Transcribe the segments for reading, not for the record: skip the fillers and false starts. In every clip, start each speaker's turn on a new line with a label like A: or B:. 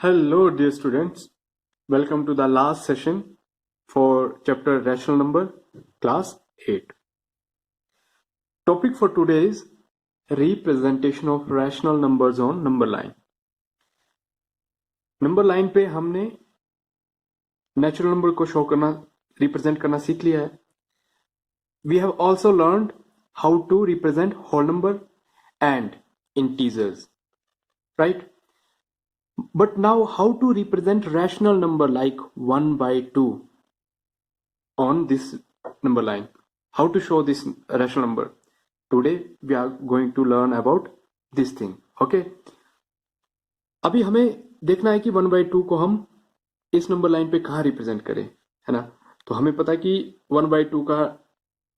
A: Hello, dear students. Welcome to the last session for chapter Rational Number, class 8. Topic for today is representation of rational numbers on number line. Number line पे हमने natural number को show करना, represent करना सीख लिया है. We have also learned how to represent whole number and integers, right? But now how to represent rational number like 1 by 2 on this number line? How to show this rational number? Today we are going to learn about this thing. Okay? अभी हमें देखना है कि 1 by 2 को हम इस number line पे कहाँ रिप्रेजेंट करें, है ना? तो हमें पता है कि 1 by 2 का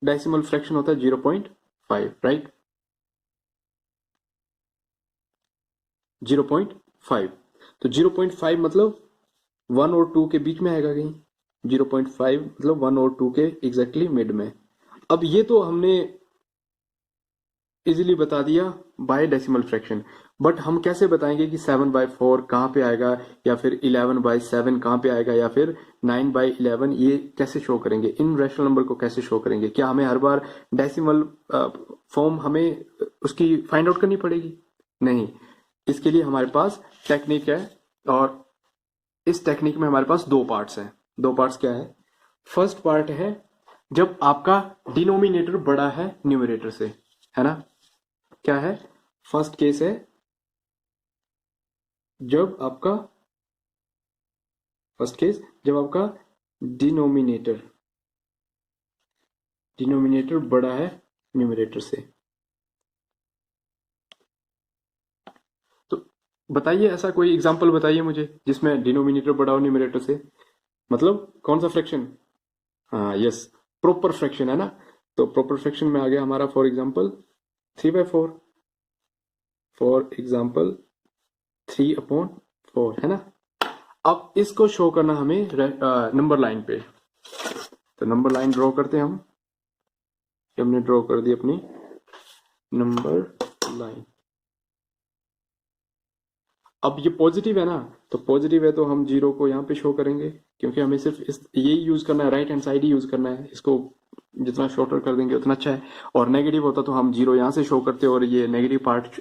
A: डेसिमल फ्रैक्शन होता है 0.5, राइट? 0.5. तो 0.5 मतलब 1 और 2 के बीच में आएगा कहीं. 0.5 मतलब 1 और 2 के एग्जैक्टली मिड में. अब ये तो हमने इजीली बता दिया बाय डेसिमल फ्रैक्शन, बट हम कैसे बताएंगे कि 7/4 कहाँ पे आएगा, या फिर 11/7 कहाँ पे आएगा, या फिर 9/11, ये कैसे शो करेंगे? इन रैशनल नंबर को कैसे शो करेंगे? क्या हमें हर बार डेसिमल फॉर्म हमें उसकी फाइंड आउट करनी पड़ेगी? नहीं. इसके लिए हमारे पास टेक्निक है, और इस टेक्निक में हमारे पास दो पार्ट्स हैं. दो पार्ट्स क्या है? फर्स्ट पार्ट है जब आपका डिनोमिनेटर बड़ा है न्यूमरेटर से, है ना? क्या है? फर्स्ट केस है जब आपका डिनोमिनेटर बड़ा है न्यूमरेटर से. तो बताइए, ऐसा कोई एग्जांपल बताइए मुझे जिसमें डिनोमिनेटर बड़ा हो न्यूमरेटर से. मतलब कौन सा फ्रैक्शन? हाँ, यस, प्रॉपर फ्रैक्शन, है ना? तो प्रॉपर फ्रैक्शन में आ गया हमारा फॉर एग्जांपल 3/4. फॉर एग्जांपल 3/4, है ना? अब इसको शो करना हमें नंबर लाइन पे. तो नंबर लाइन ड्रॉ करते हैं हम. हमने ड्रॉ कर दी अपनी नंबर लाइन. अब ये पॉजिटिव है ना, तो पॉजिटिव है तो हम 0 को यहाँ पे शो करेंगे, क्योंकि हमें सिर्फ यही यूज करना है, राइट हैंड साइड ही यूज करना है. इसको जितना शॉर्टर कर देंगे उतना अच्छा है. और नेगेटिव होता तो हम 0 यहाँ से शो करते और ये नेगेटिव पार्ट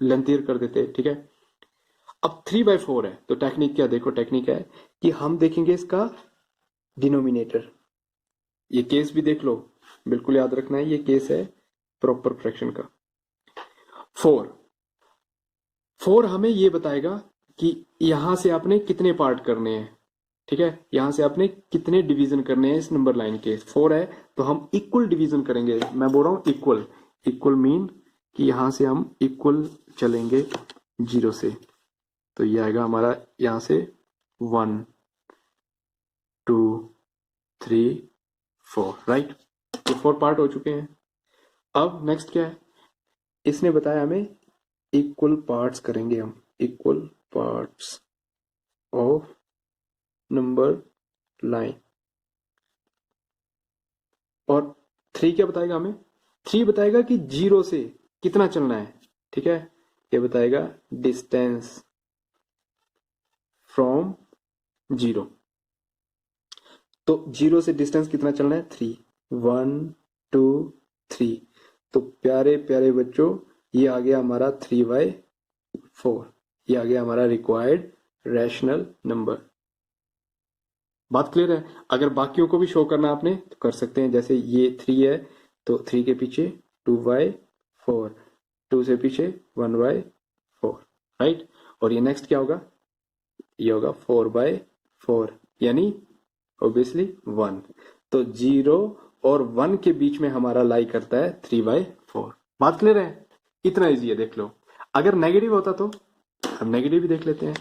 A: लेंथियर कर देते. ठीक है. अब 3/4 है, तो टेक्निक क्या? देखो, टेक्निक है कि हम देखेंगे इसका डिनोमिनेटर. ये केस भी देख लो, बिल्कुल याद रखना है, ये केस है प्रॉपर फ्रैक्शन का. 4 हमें ये बताएगा कि यहां से आपने कितने पार्ट करने हैं. ठीक है, यहां से आपने कितने डिवीजन करने हैं इस नंबर लाइन के. 4 है तो हम इक्वल डिवीजन करेंगे. मैं बोल रहा हूं इक्वल. इक्वल मीन कि यहां से हम इक्वल चलेंगे 0 से. तो ये आएगा हमारा यहां से 1 2 3 4, राइट? तो 4 पार्ट हो चुके हैं. अब नेक्स्ट क्या है? इसने बताया हमें इक्वल पार्ट्स करेंगे हम. Equal parts of number line. और 3 क्या बताएगा हमें? 3 बताएगा कि 0 से कितना चलना है. ठीक है, ये बताएगा डिस्टेंस फ्रॉम 0. तो 0 से डिस्टेंस कितना चलना है? 3. 1 2 3. तो प्यारे प्यारे बच्चों, ये आ गया हमारा 3/4. ये आ गया हमारा रिक्वायर्ड रैशनल नंबर. बात क्लियर है? अगर बाकियों को भी शो करना आपने तो कर सकते हैं. जैसे ये 3 है तो 3 के पीछे 2/4, 2 से पीछे 1/4, राइट? और ये नेक्स्ट क्या होगा? ये होगा 4/4, यानी ऑब्वियसली 1. तो 0 और 1 के बीच में हमारा लाई करता है 3/4. बात क्लियर है? इतना इजी है, देख लो. अगर नेगेटिव होता तो हम नेगेटिव भी देख लेते हैं.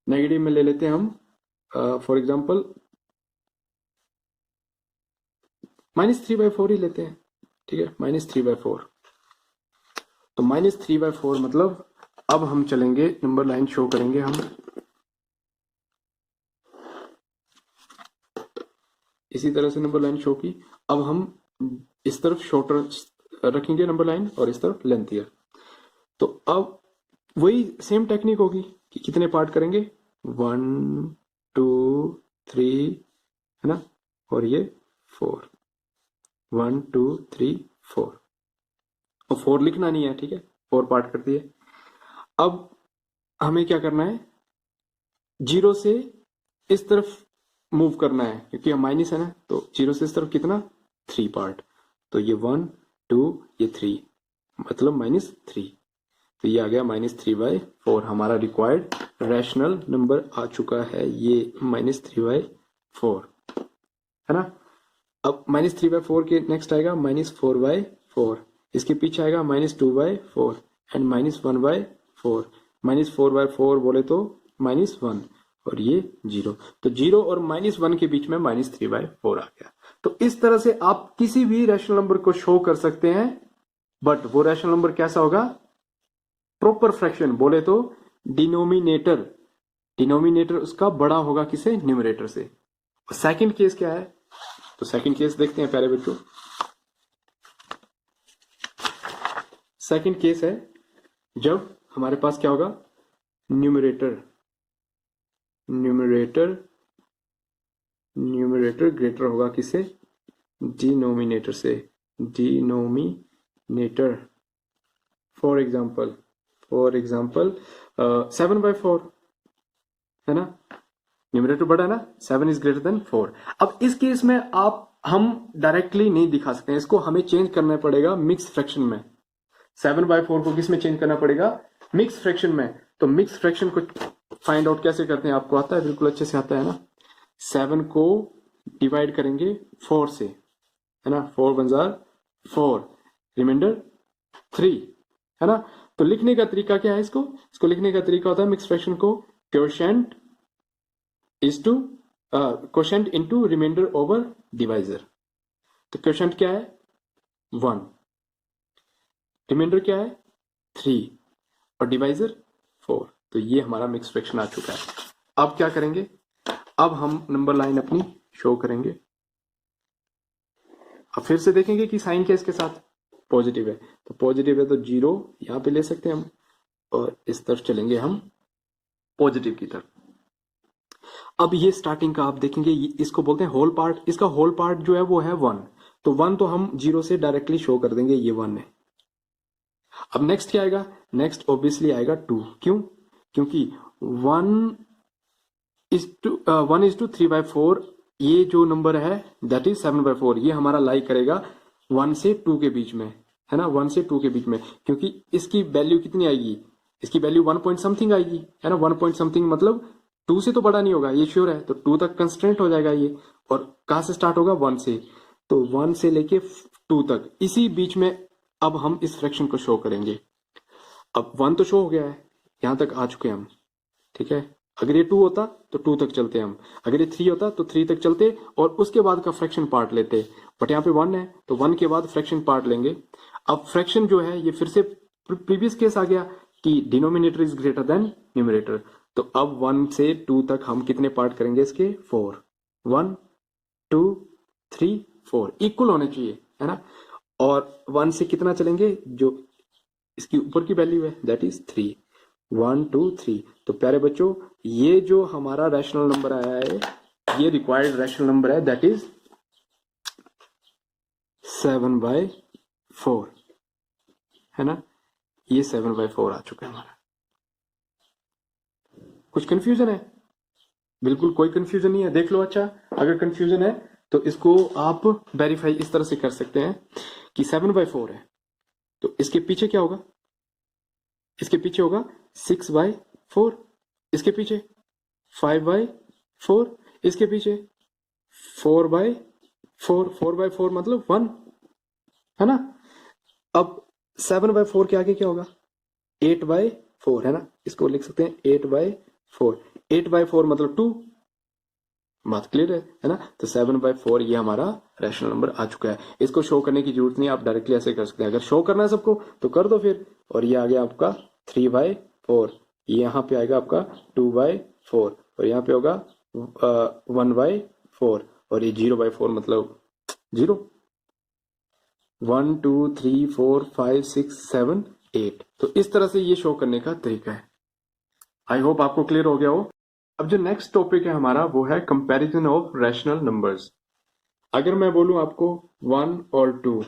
A: नेगेटिव में ले लेते हैं हम फॉर एग्जांपल -3/4 ही लेते हैं. ठीक है, -3/4. तो -3/4 मतलब अब हम चलेंगे, नंबर लाइन शो करेंगे हम इसी तरह से. नंबर लाइन शो की. अब हम इस तरफ शॉर्टर रखेंगे नंबर लाइन और इस तरफ लेंथियर. तो अब वही सेम टेक्निक होगी कि कितने पार्ट करेंगे, 1 2 3, है ना, और ये 4, 1 2 3 4, और 4 लिखना नहीं है, ठीक है, 4 पार्ट कर दिए। अब हमें क्या करना है, 0 से इस तरफ मूव करना है, क्योंकि हम माइनस है ना, तो 0 से इस तरफ कितना, 3 पार्ट, तो ये 1 2 ये 3, मतलब -3, तो ये आ गया -3/4। हमारा रिक्वायर्ड रैशनल नंबर आ चुका है, ये -3/4, है ना। अब -3/4 के नेक्स्ट आएगा -4/4, इसके पीछे आएगा -2/4 एंड -1/4, -4/4 बोले तो -1, और ये 0, तो 0 और -1 के बीच में -3/4 आ गया। तो इस तरह से आप किसी भी रैशनल नंबर को शो कर सकते हैं, बट वो रैशनल नंबर कैसा होगा, प्रॉपर फ्रैक्शन, बोले तो डिनोमिनेटर, डिनोमिनेटर उसका बड़ा होगा किसे, न्यूमरेटर से। सेकंड केस क्या है, तो सेकंड केस देखते हैं प्यारे बच्चों। सेकंड केस है जब हमारे पास क्या होगा, न्यूमरेटर, न्यूमरेटर न्यूमरेटर ग्रेटर होगा किसे, डिनोमिनेटर से, डिनोमिनेटर। फॉर एग्जाम्पल 7/4, है ना, न्यूमरेटर बड़ा है ना, 7 इज ग्रेटर देन 4। अब इस केस में हम डायरेक्टली नहीं दिखा सकते हैं, इसको हमें चेंज करना पड़ेगा मिक्स फ्रैक्शन में। 7/4 को किस में चेंज करना पड़ेगा, मिक्स फ्रैक्शन में। तो मिक्स फ्रैक्शन को फाइंड आउट कैसे करते हैं, आपको आता है, बिल्कुल अच्छे से आता है ना। 7 को डिवाइड करेंगे 4 से, है ना, 4 1 4, रिमाइंडर 3, है ना। तो लिखने का तरीका क्या है, इसको लिखने का तरीका होता है मिक्स फ्रैक्शन को, quotient is to quotient into remainder over divisor. तो क्वोशिएंट क्या है, 1, रिमाइंडर क्या है, 3, और डिवाइजर 4। तो ये हमारा मिक्स फ्रैक्शन आ चुका है। अब क्या करेंगे, अब हम नंबर लाइन अपनी शो करेंगे। अब फिर से देखेंगे कि साइन क्या इसके साथ पॉजिटिव है, तो पॉजिटिव है तो 0 यहां पे ले सकते हैं हम, और इस तरफ चलेंगे हम पॉजिटिव की तरफ। अब ये स्टार्टिंग का आप देखेंगे, इसको बोलते हैं होल पार्ट, इसका होल पार्ट जो है वो है 1, तो 1 तो हम 0 से डायरेक्टली शो कर देंगे, ये 1 है। अब नेक्स्ट क्या आएगा, नेक्स्ट ऑब्वियसली आएगा 2, क्यों, क्योंकि 1:1 3/4, ये जो नंबर है दैट इज 7/4, ये हमारा लाइक करेगा 1 से 2 के बीच में, है ना, 1 से 2 के बीच में, क्योंकि इसकी वैल्यू कितनी आएगी, इसकी वैल्यू 1 पॉइंट समथिंग आएगी, है ना, 1 पॉइंट समथिंग मतलब 2 से तो बड़ा नहीं होगा, ये श्योर है, तो 2 तक कंस्ट्रेंट हो जाएगा ये, और कहां से स्टार्ट होगा, 1 से, तो 1 से लेके 2 तक, इसी बीच में अब हम इस फ्रैक्शन को शो करेंगे। अब 1 तो शो हो गया है, यहां तक आ चुके हैं हम, ठीक है। अगर ये 2 होता तो 2 तक चलते हम, अगर ये 3 होता तो 3 तक चलते और उसके बाद का फ्रैक्शन पार्ट लेते, बट यहाँ पे 1 है तो 1 के बाद फ्रैक्शन पार्ट लेंगे। अब फ्रैक्शन जो है ये फिर से प्रीवियस केस आ गया कि denominator is greater than numerator, तो अब 1 से 2 तक हम कितने पार्ट करेंगे इसके, 4, 1 2 3 4 इक्वल होने चाहिए, है ना, और 1 से कितना चलेंगे, जो इसकी ऊपर की वैल्यू है दैट इज 3, 1 2 3। तो प्यारे बच्चों, ये जो हमारा रैशनल नंबर आया है, ये रिक्वायर्ड रैशनल नंबर है दैट इज 7/4, है ना, ये 7/4 आ चुका है हमारा। कुछ कंफ्यूजन है, बिल्कुल कोई कंफ्यूजन नहीं है, देख लो। अच्छा, अगर कंफ्यूजन है तो इसको आप वेरीफाई इस तरह से कर सकते हैं कि 7/4 है तो इसके पीछे क्या होगा, इसके पीछे होगा 6/4, इसके पीछे 5/4, इसके पीछे 4/4, 4/4 मतलब 1, है ना। अब 7/4 के आगे क्या होगा, 8/4, है ना, इसको लिख सकते हैं 8/4, 8/4 मतलब 2, बात क्लियर है ना। तो 7/4 ये हमारा रैशनल नंबर आ चुका है, इसको शो करने की जरूरत नहीं, आप डायरेक्टली ऐसे कर सकते हैं, अगर शो करना है सबको तो कर दो फिर। और ये आ गया आपका 3/4, यहाँ पे आएगा आपका 2/4, और यहाँ पे होगा 1/4, और ये 0/4 मतलब 0, 1 2 3 4 5 6 7 8। तो इस तरह से ये शो करने का तरीका है। आई होप आपको क्लियर हो गया हो। अब जो नेक्स्ट टॉपिक है हमारा वो है कंपैरिजन ऑफ रैशनल नंबर्स। अगर मैं बोलूं आपको 1 और 2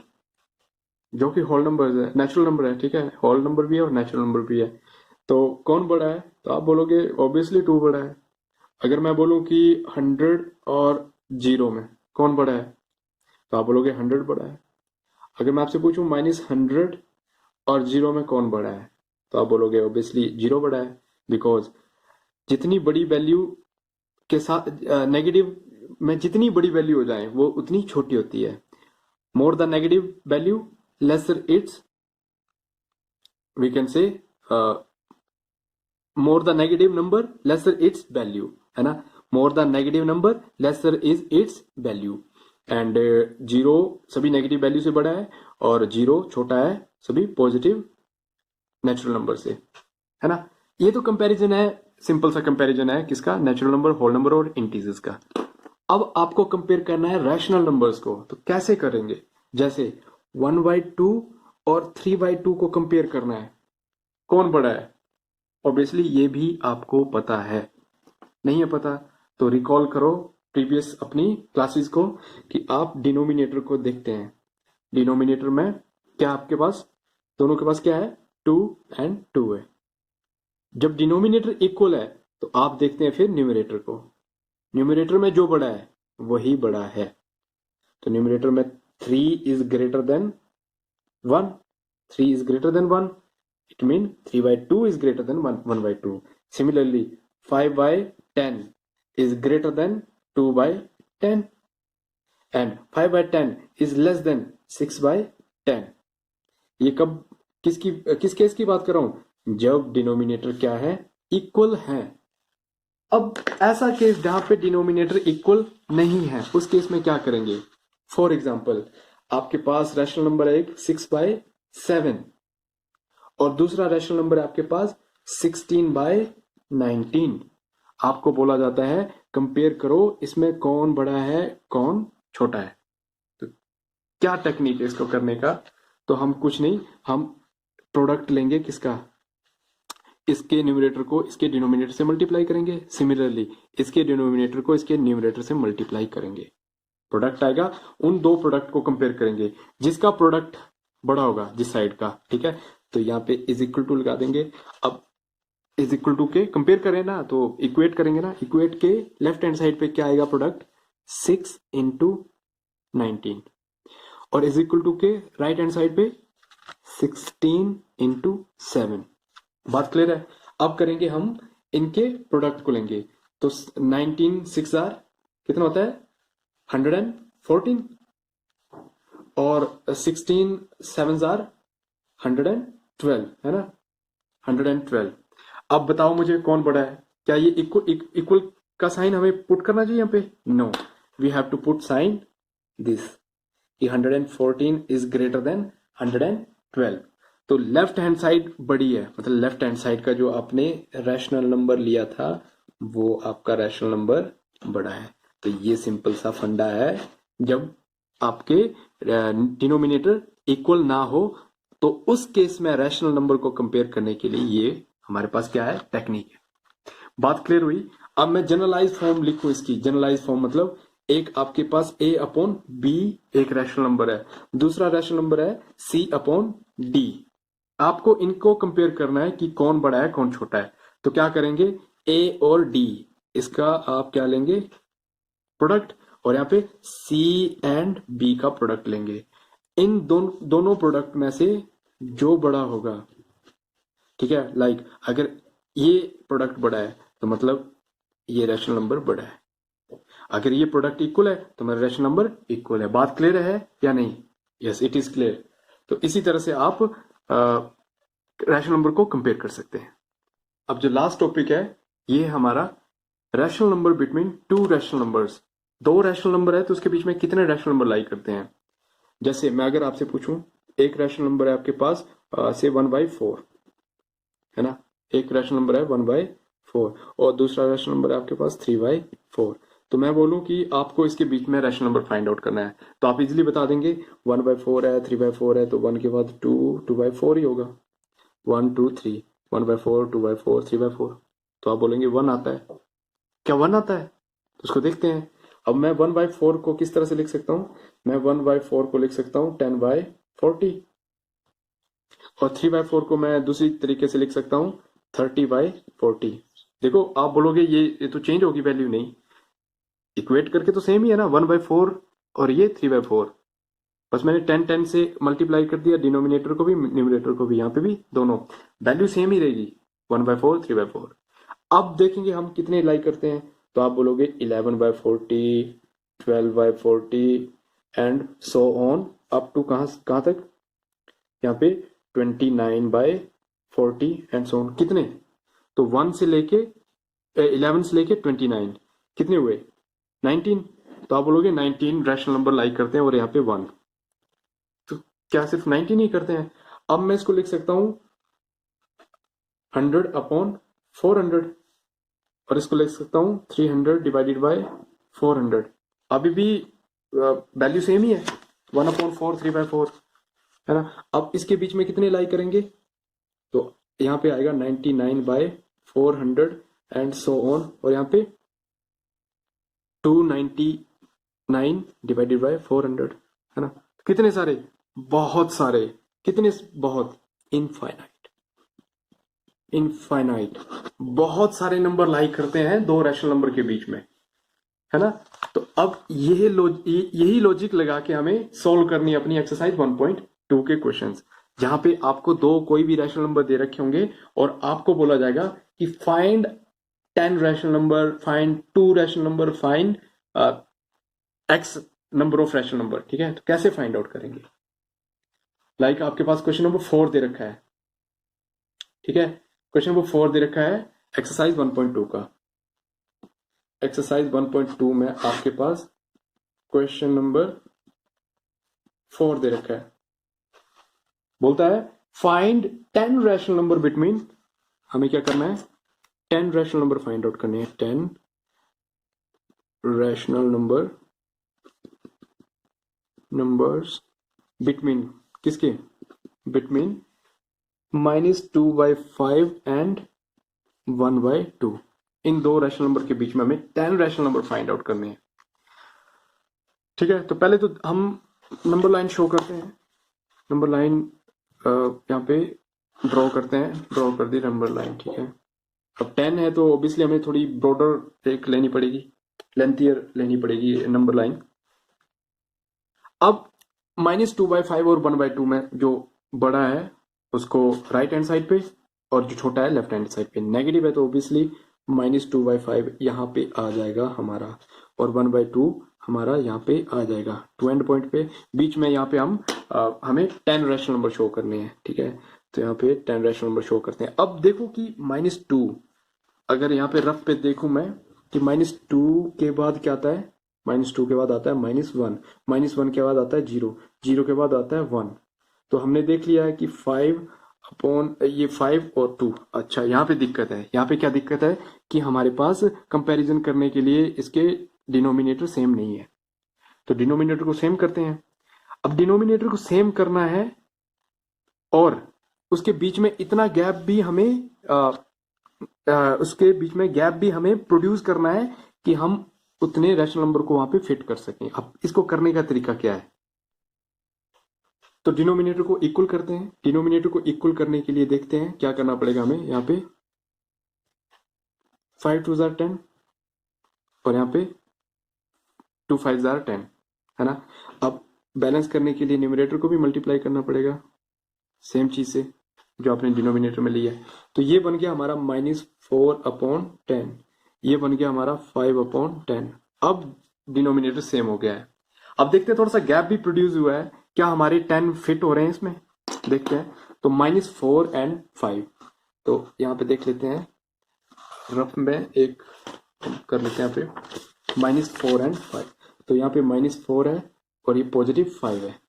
A: जो कि होल नंबर्स है, नेचुरल नंबर है, ठीक है, होल नंबर भी है और नेचुरल नंबर भी है, तो कौन बड़ा है? तो आप बोलोगे ऑब्वियसली 2 बड़ा है। अगर मैं बोलूं कि 100 और 0 में कौन बड़ा है, तो आप बोलोगे 100 बड़ा है। अगर मैं आपसे पूछूं -100 और 0 में कौन बड़ा है, तो आप बोलोगे ऑब्वियसली 0 बड़ा है। बिकॉज जितनी बड़ी वैल्यू के साथ नेगेटिव में जितनी बड़ी वैल्यू हो जाए वो उतनी छोटी होती है। More the negative value lesser its, we can say more the negative number lesser its value, है ना। More the negative number lesser is its value. And 0 सभी नेगेटिव वैल्यू से बड़ा है और 0 छोटा है सभी पॉजिटिव नेचुरल नंबर से, है ना। ये तो कंपैरिजन है, सिंपल सा कंपैरिजन है किसका? नेचुरल नंबर, होल नंबर और इंटीजर्स का। अब आपको कंपेयर करना है रैशनल नंबर्स को, तो कैसे करेंगे? जैसे 1/2 और 3/2 को कंपेयर करना है, कौन बड़ा है? ऑब्वियसली ये भी आपको पता है। नहीं है पता तो रिकॉल करो प्रीवियस अपनी क्लासेस को कि आप डिनोमिनेटर को देखते हैं। डिनोमिनेटर में क्या आपके पास, दोनों के पास क्या है? 2 and 2 है। जब डिनोमिनेटर इक्वल है तो आप देखते हैं फिर न्यूमरेटर को। न्यूमरेटर में जो बड़ा है वही बड़ा है। तो न्यूमरेटर में 3 is greater than 1, 3 is greater than 1, it means 3/2 is greater than 1/2. Similarly, 5/10 is greater than 2/10 and 5/10 is less than 6/10. ये कब किस केस की बात कर रहा हूं? जब डिनोमिनेटर क्या है? इक्वल है। अब ऐसा केस जहां पे डिनोमिनेटर इक्वल नहीं है उस केस में क्या करेंगे? फॉर एग्जाम्पल आपके पास रैशनल नंबर है एक 6/7 और दूसरा रैशनल नंबर है आपके पास 16/19। आपको बोला जाता है कंपेयर करो इसमें कौन बड़ा है कौन छोटा है। तो क्या टेक्निक है इसको करने का? तो हम कुछ नहीं, हम प्रोडक्ट लेंगे किसका? इसके न्यूमरेटर को इसके डिनोमिनेटर से मल्टीप्लाई करेंगे। सिमिलरली इसके डिनोमिनेटर को इसके न्यूमरेटर से मल्टीप्लाई करेंगे। प्रोडक्ट आएगा, उन दो प्रोडक्ट को कंपेयर करेंगे, जिसका प्रोडक्ट बड़ा होगा जिस साइड का, ठीक है। तो यहाँ पे इज इक्वल टू लगा देंगे। अब इज इक्वल टू के कंपेयर करें ना तो इक्वेट करेंगे ना, इक्वेट के लेफ्ट हैंड साइड पे क्या आएगा प्रोडक्ट? 6 into 19 और इज इक्वल टू के राइट हैंड साइड पे 16 into 7। बात क्लियर है? अब करेंगे हम इनके प्रोडक्ट को लेंगे तो 19 6 आर कितना होता है? 114 और 16 7 आर 112, है ना, 112। अब बताओ मुझे कौन बड़ा है? क्या ये इक्वल का साइन हमें पुट करना चाहिए यहाँ पे? No, we have to put sign this कि 114 इज ग्रेटर देन 112। तो लेफ्ट हैंड साइड बड़ी है, मतलब लेफ्ट हैंड साइड का जो आपने रैशनल नंबर लिया था वो आपका रैशनल नंबर बड़ा है। तो ये सिंपल सा फंडा है, जब आपके डिनोमिनेटर इक्वल ना हो तो उस केस में रैशनल नंबर को कंपेयर करने के लिए ये हमारे पास क्या है? टेक्निक है। बात क्लियर हुई? अब मैं जनरलाइज फॉर्म लिखूं इसकी। जनरलाइज फॉर्म मतलब एक आपके पास a/b एक रैशनल नंबर है, दूसरा रैशनल नंबर है c/d। आपको इनको कंपेयर करना है कि कौन बड़ा है कौन छोटा है। तो क्या करेंगे? a और d, इसका आप क्या लेंगे? प्रोडक्ट। और यहाँ पे c एंड b का प्रोडक्ट लेंगे। इन दोनों प्रोडक्ट में से जो बड़ा होगा, ठीक है, लाइक अगर ये प्रोडक्ट बड़ा है तो मतलब ये रैशनल नंबर बड़ा है। अगर ये प्रोडक्ट इक्वल है तो मेरा रैशनल नंबर इक्वल है। बात क्लियर है या नहीं? Yes, it is clear. तो इसी तरह से आप रैशनल नंबर को कंपेयर कर सकते हैं। अब जो लास्ट टॉपिक है ये हमारा rational number between two rational numbers. दो रैशनल नंबर है तो उसके बीच में कितने रैशनल नंबर लाई करते हैं। जैसे मैं अगर आपसे पूछूं, एक रैशनल नंबर है आपके पास से 1/4, है ना, एक रैशनल नंबर है 1/4 और दूसरा रैशनल नंबर है आपके पास 3/4। तो मैं बोलूं कि आपको इसके बीच में रैशनल नंबर फाइंड आउट करना है तो आप इजीली बता देंगे 1/4 है 3/4 है तो 1 के बाद 2 2/4 ही होगा। 1 2 3, 1/4, 2/4, 3/4। तो आप बोलेंगे 1 आता है, क्या 1 आता है? तो उसको देखते हैं। अब मैं 1/4 को किस तरह से लिख सकता हूँ? मैं 1/4 को लिख सकता हूँ 10/40, और 3/4 को मैं दूसरी तरीके से लिख सकता हूँ 30/40। देखो आप बोलोगे ये तो चेंज होगी वैल्यू, नहीं, इक्वेट करके तो सेम ही है ना, 1/4 और ये 3/4। बस मैंने 10 से मल्टीप्लाई कर दिया, डिनोमिनेटर को भी न्यूमरेटर को भी, यहाँ पे भी दोनों वैल्यू सेम ही रहेगी, 1/4 3/4। अब देखेंगे हम कितने लाई करते हैं। तो आप बोलोगे 11/40, 12/40 and so on up to कहाँ तक, यहाँ पे 29/40 एंड सो ऑन। कितने? तो 1 से लेके 11 से लेके 29 कितने हुए? 19। तो आप बोलोगे 19 रैशनल नंबर लाइक करते हैं और यहाँ पे 1। तो क्या सिर्फ 19 ही करते हैं? अब मैं इसको लिख सकता हूं 100/400, और इसको लिख सकता हूं 300/400। अभी भी वैल्यू सेम ही है, 1/4 3/4, है ना। अब इसके बीच में कितने लाई करेंगे? तो यहाँ पे आएगा 99/400 एंड सो ऑन, और यहाँ पे 299/400, है ना। कितने सारे? बहुत सारे। कितने? बहुत, इनफाइनाइट, इनफाइनाइट। बहुत सारे नंबर लाई करते हैं दो रैशनल नंबर के बीच में, है ना। तो अब यही लॉजिक लगा के हमें सोल्व करनी है अपनी एक्सरसाइज 1.2 के क्वेश्चंस, जहां पे आपको दो कोई भी रैशनल नंबर दे रखे होंगे और आपको बोला जाएगा कि find 10 rational number, find 2 rational number, find x number of rational number. ठीक है, तो कैसे फाइंड आउट करेंगे? लाइक आपके पास क्वेश्चन नंबर 4 दे रखा है, ठीक है, क्वेश्चन नंबर 4 दे रखा है एक्सरसाइज 1.2 का। एक्सरसाइज 1.2 में आपके पास क्वेश्चन नंबर 4 दे रखा है, बोलता है फाइंड 10 रैशनल नंबर बिटवीन, हमें क्या करना है? 10 रैशनल नंबर फाइंड आउट करने हैं। 10 रैशनल नंबर्स बिटवीन, किसके? Between -2/5 and 1/2। इन दो रैशनल नंबर के बीच में हमें 10 रैशनल नंबर फाइंड आउट करने हैं। ठीक है, तो पहले तो हम नंबर लाइन शो करते हैं। नंबर लाइन यहाँ पे ड्रॉ करते हैं, ड्रॉ कर दी नंबर लाइन। ठीक है, अब 10 है तो ऑब्वियसली हमें थोड़ी ब्रॉडर एक लेनी पड़ेगी, लेंथियर लेनी पड़ेगी नंबर लाइन। अब -2/5 और 1/2 में जो बड़ा है उसको राइट हैंड साइड पे, और जो छोटा है लेफ्ट हैंड साइड पे। नेगेटिव है तो ऑब्वियसली -2/5 यहाँ पे आ जाएगा हमारा, और 1/2 हमारा यहाँ पे आ जाएगा टू एंड पॉइंट पे। बीच में यहाँ पे हमें 10 रैशनल नंबर शो करने हैं। ठीक है, तो यहाँ पे 10 रैशनल नंबर शो करते हैं। अब देखो कि -2, अगर यहाँ पे रफ पे देखूं मैं कि -2 के बाद क्या आता है? -2 के बाद आता है -1, -1 के बाद आता है 0, 0 के बाद आता है 1। तो हमने देख लिया है कि 5 और 2। अच्छा, यहाँ पे दिक्कत है। यहाँ पे क्या दिक्कत है कि हमारे पास कंपैरिजन करने के लिए इसके डिनोमिनेटर सेम नहीं है। तो डिनोमिनेटर को सेम करते हैं। अब डिनोमिनेटर को सेम करना है और उसके बीच में इतना गैप भी हमें उसके बीच में गैप भी हमें प्रोड्यूस करना है कि हम उतने रैशनल नंबर को वहां पे फिट कर सकें। अब इसको करने का तरीका क्या है? तो डिनोमिनेटर को इक्वल करते हैं। डिनोमिनेटर को इक्वल करने के लिए देखते हैं क्या करना पड़ेगा हमें। यहाँ पे 5 2 जार 10 और यहाँ पे 2 5 जार 10, है ना। अब बैलेंस करने के लिए न्यूमरेटर को भी मल्टीप्लाई करना पड़ेगा सेम चीज से जो आपने डिनोमिनेटर में लिया है। तो ये बन गया हमारा -4/10, ये बन गया हमारा 5/10। अब डिनोमिनेटर सेम हो गया है। अब देखते हैं थोड़ा सा गैप भी प्रोड्यूस हुआ है, क्या हमारे 10 फिट हो रहे हैं इसमें? देखते हैं। तो -4 एंड 5, तो यहाँ पे देख लेते हैं रफ में एक कर लेते हैं। यहाँ पे -4 एंड 5, तो यहाँ पे -4 है और ये +5 है।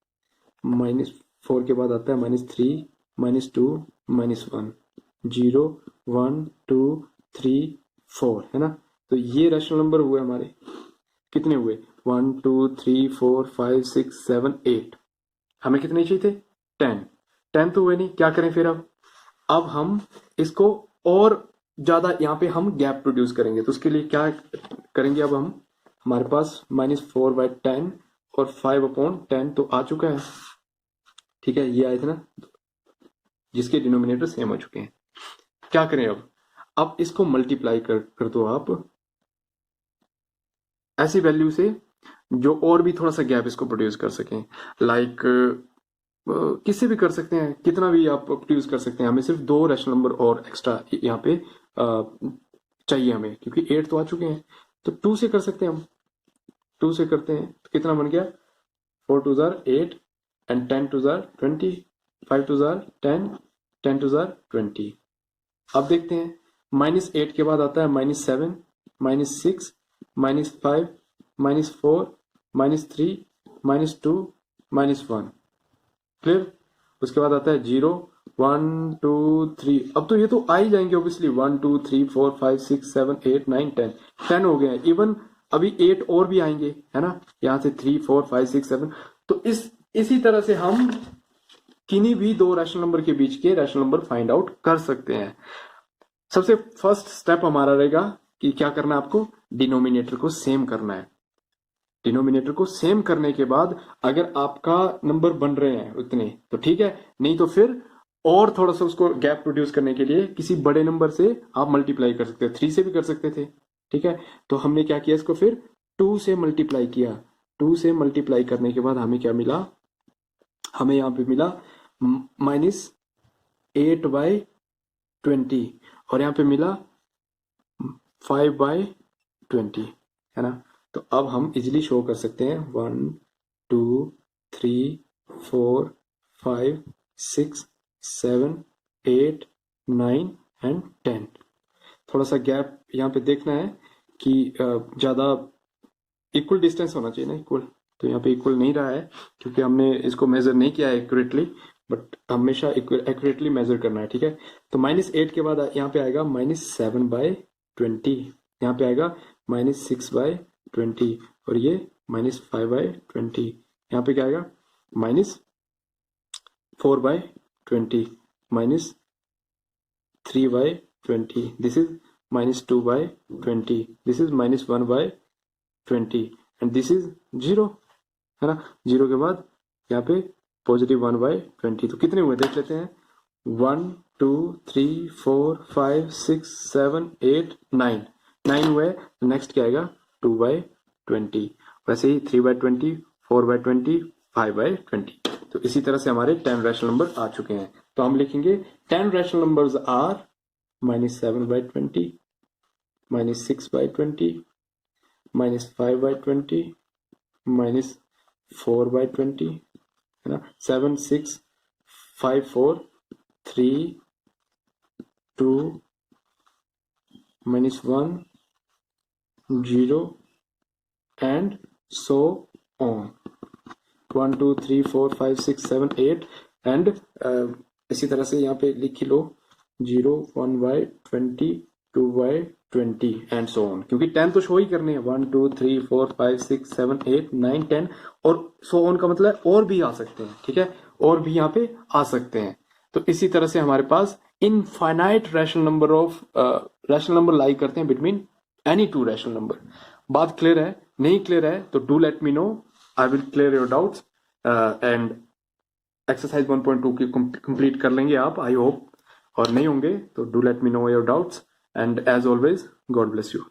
A: -4 के बाद आता है -3, -2, -1, 0 1 2 3 4, है ना। तो ये रैशनल नंबर हुए हमारे। कितने हुए? 1 2 3 4 5 6 7 8। हमें कितने चाहिए थे? 10। 10 तो हुए नहीं, क्या करें फिर? अब अब हम इसको और ज्यादा यहाँ पे हम गैप प्रोड्यूस करेंगे, तो उसके लिए क्या करेंगे, अब हम हमारे पास -4/10 और 5/10 तो आ चुका है, ठीक है, ये आए थे ना, जिसके डिनोमिनेटर सेम हो चुके हैं। क्या करें अब इसको मल्टीप्लाई कर दो आप ऐसी वैल्यू से जो और भी थोड़ा सा गैप इसको प्रोड्यूस कर सकें, लाइक किससे भी कर सकते हैं, कितना भी आप प्रोड्यूस कर सकते हैं। हमें सिर्फ 2 रैशनल नंबर और एक्स्ट्रा यहाँ पे चाहिए हमें, क्योंकि 8 तो आ चुके हैं, तो 2 से कर सकते हैं हम। 2 से करते हैं तो कितना बन गया, 4 2 jar 8 and 10 2 jar 20, 5 2 jar 10, 10 2 jar 20। अब देखते हैं, -8 के बाद आता है -7, -6, -5, -4, -3, -2, -1। क्लियर। उसके बाद आता है 0 1 2 3। अब तो ये तो आ ही जाएंगे ऑब्वियसली, 1 2 3 4 5 6 7 8 9 10 10 हो गए हैं। इवन अभी 8 और भी आएंगे, है ना, यहां से 3 4 5 6 7। तो इसी तरह से हम किन्हीं भी 2 रैशनल नंबर के बीच के रैशनल नंबर फाइंड आउट कर सकते हैं। सबसे फर्स्ट स्टेप हमारा रहेगा कि क्या करना है, आपको डिनोमिनेटर को सेम करना है। डिनोमिनेटर को सेम करने के बाद अगर आपका नंबर बन रहे हैं उतने तो ठीक है, नहीं तो फिर और थोड़ा सा उसको गैप प्रोड्यूस करने के लिए किसी बड़े नंबर से आप मल्टीप्लाई कर सकते हैं। 3 से भी कर सकते थे, ठीक है। तो हमने क्या किया, इसको फिर 2 से मल्टीप्लाई किया। 2 से मल्टीप्लाई करने के बाद हमें क्या मिला, हमें यहाँ पे मिला -8/20 और यहाँ पे मिला 5/20, है ना। तो अब हम इजिली शो कर सकते हैं 1 2 3 4 5 6 7 8 9 एंड 10। थोड़ा सा गैप यहाँ पे देखना है कि ज्यादा इक्वल डिस्टेंस होना चाहिए ना, इक्वल। तो यहाँ पे इक्वल नहीं रहा है क्योंकि हमने इसको मेजर नहीं किया है एक्यूरेटली, बट हमेशा एक्यूरेटली मेजर करना है, ठीक है। तो -8 के बाद यहाँ पे आएगा -7/20, यहाँ पे आएगा -6/20 और ये -5/20। यहाँ पे क्या आएगा, -4/20, -3/20, this is -2/20, this is -1/20 and this is 0, है ना। 0 के बाद यहाँ पे +1/20। तो कितने हुए देख लेते हैं, 1 2 3 4 5 6 7 8 9 9 हुए। नेक्स्ट क्या आएगा, 2/20, वैसे ही 3/20, 4/20, 5/20। तो इसी तरह से हमारे 10 रैशनल नंबर आ चुके हैं। तो हम लिखेंगे 10 रैशनल नंबर्स आर -7/20, -6/20, -5/20, -4/20, है ना। 7 6 5 4 3 2 -1 0 एंड सो ऑन 1 2 3 4 5 6 7 8 एंड इसी तरह से यहाँ पे लिख लो 0 1/20 2/20 एंड सो ऑन, क्योंकि 10 तो शो ही करने हैं। 1 2 3 4 5 6 7 8 9 10 और सो ऑन का मतलब और भी आ सकते हैं, ठीक है, और भी यहाँ पे आ सकते हैं। तो इसी तरह से हमारे पास इनफाइनाइट रैशनल नंबर लाई करते हैं बिटवीन एनी 2 रैशनल नंबर। बात क्लियर है? नहीं क्लियर है तो do let me no, I will clear your doubts and exercise 1.2 की कंप्लीट कर लेंगे आप, आई होप। और नहीं होंगे तो do let me know your doubts and as always God bless you.